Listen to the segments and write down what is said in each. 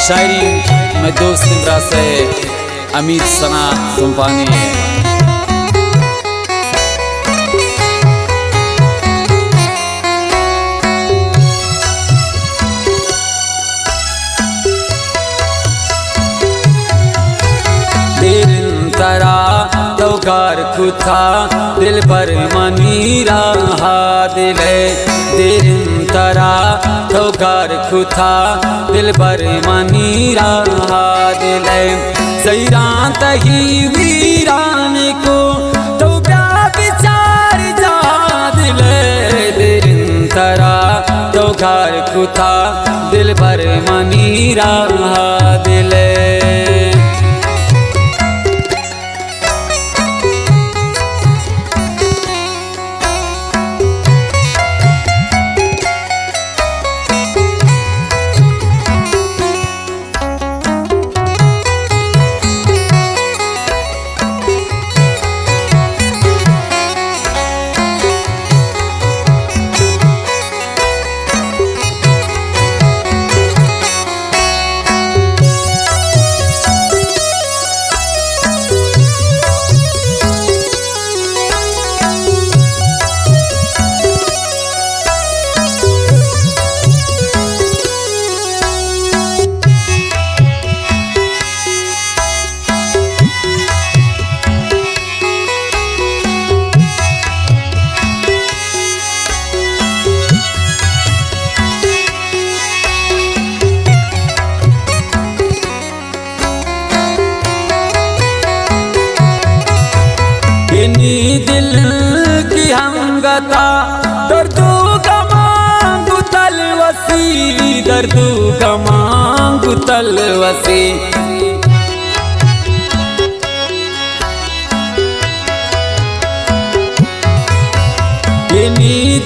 शायरी में दोस्त इमरा से अमीर सना सुम्पानी है। तरा तो कार खुथा दिल पर मनी रहा दिल दिल तरा तो कार खुथा दिल पर मनी रहा दिल सैरात ही वीरान को तो क्या विचार जा दिल दिल तरा तो कार खुथा दिल पर मनी रहा दिल दिल की हमगता दर्दू का मांगू तलवसी दर्दू का मांगू तलवसी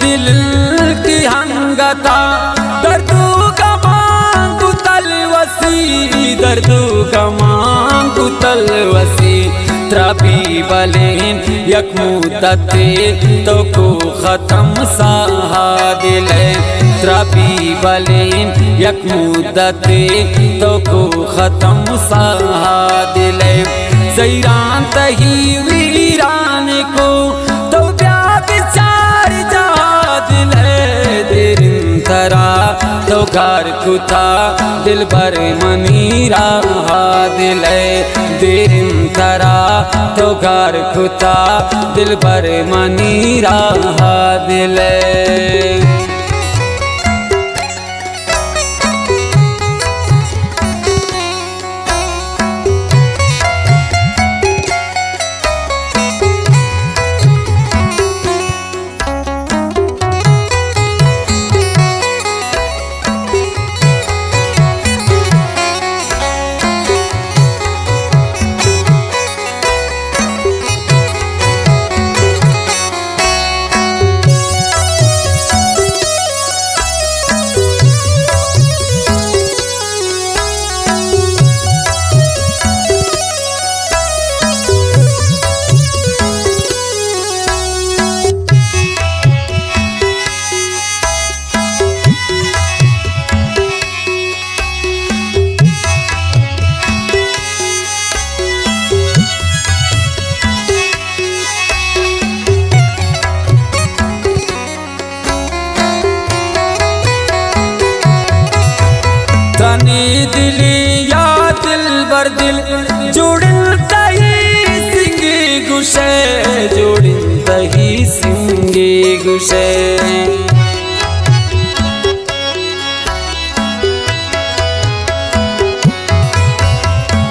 दिल की हमगता दर्दू का मांगू तलवसी दर्दू का मांगू तलवसी त्रबी बलेन यकमुदते तो को ख़त्म साहा दिल त्रबी बलेन यकमुदते तो को ख़त्म साहा दिल सैरान तही वीरान को तो क्या विचार जा दिल दिल तरा तो घर खुथा दिल भर मनी रहा दिल दिल तरा तो घर खुथा दिल भर मनी रहा दिल दिली या दिल बर दिल जोड़िन तही सिंगी गुशे जोड़िन तही सिंगी गुशे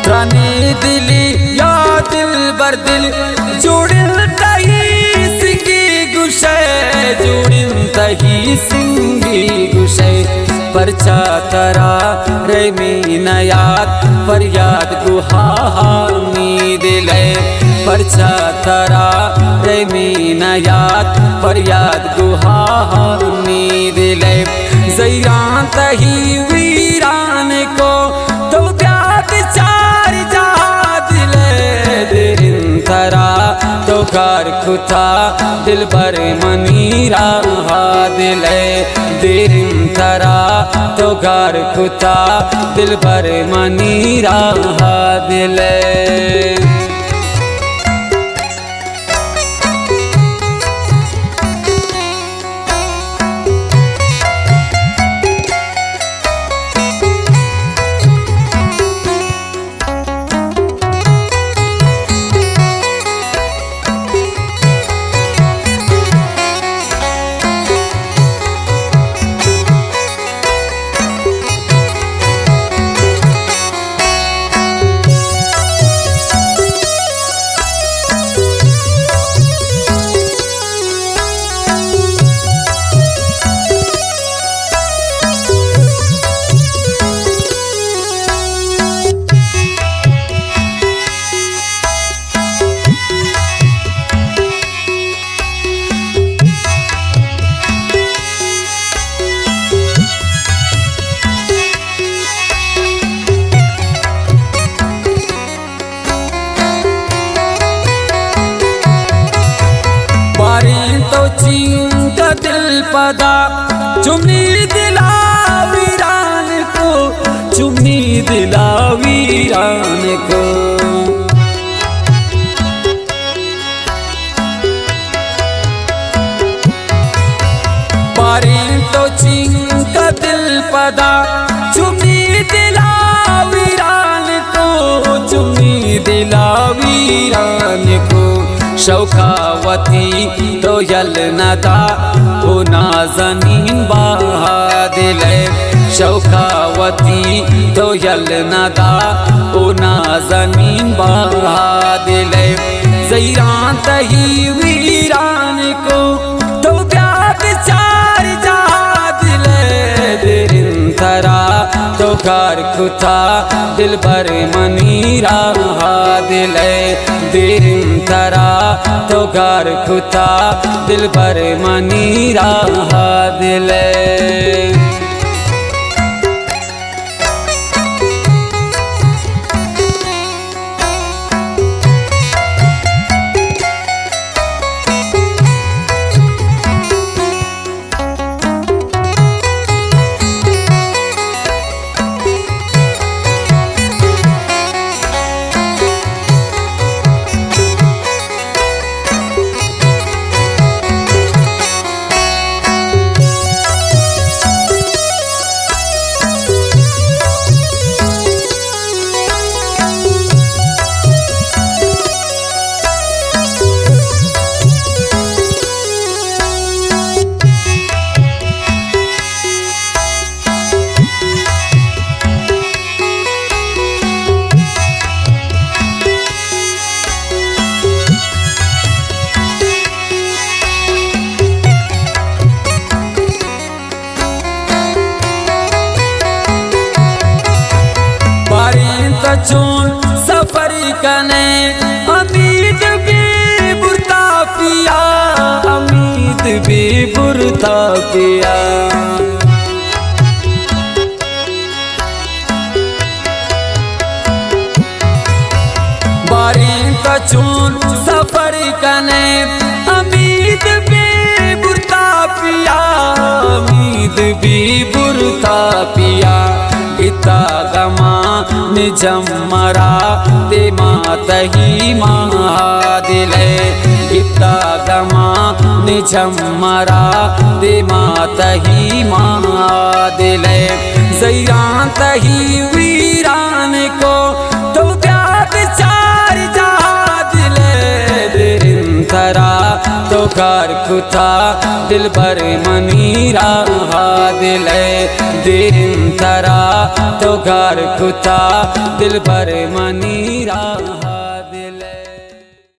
त्रानी दिली या दिल बर दिल जोड़िन तही सिंगी गुशे जोड़िन तही सिंगी गुशे परचा तरा रे मीनयात फरियाद गुहानी दिल परचा तरा रे मीनयात फरियाद गुहानी दिल सैरान तही वीरान को तो क्या विचार जा दिल दिल तरा तो घर खुथा दिल भर मनीरा दिल देरिम थरा तो घर खुथा दिल भर मनीरा दिल तो चिंता दिल पदा चुमनी दिला वीरान को चुमनी दिला वीरान को पारी तो चिंता दिल पदा चुमनी दिला वीरान को चुमनी दिला वीरान को शौकावती तो यल नदा ओ नाज़नीन बादिल शौकावती तो यल नदा ओ नाज़नीन बादिल ज़ैरान तही वीरान को तो प्यार चार जा दिल देरिन थरा तो घर खुथा दिल भर मनीरा दिल देरिन थरा तो घर खुथा दिल भर मनीरा दिल चून सफर कने अमीद भी बुरता पिया अमीद भी बुरता पिया बारी का चून सफर कने अमीद भी बुरता पिया अमीद भी बुरता पिया इता गमा निजम मरा ते मातही महादिल इता गमा निजम मरा ते मातही महादिल ज़ैरान तही वीरान को तो प्यार चार जा दिल देरिन थरा तो घर खुथा दिल भर मनीरा दिल देरिन थरा तो घर खुथा दिल भर मनीरा।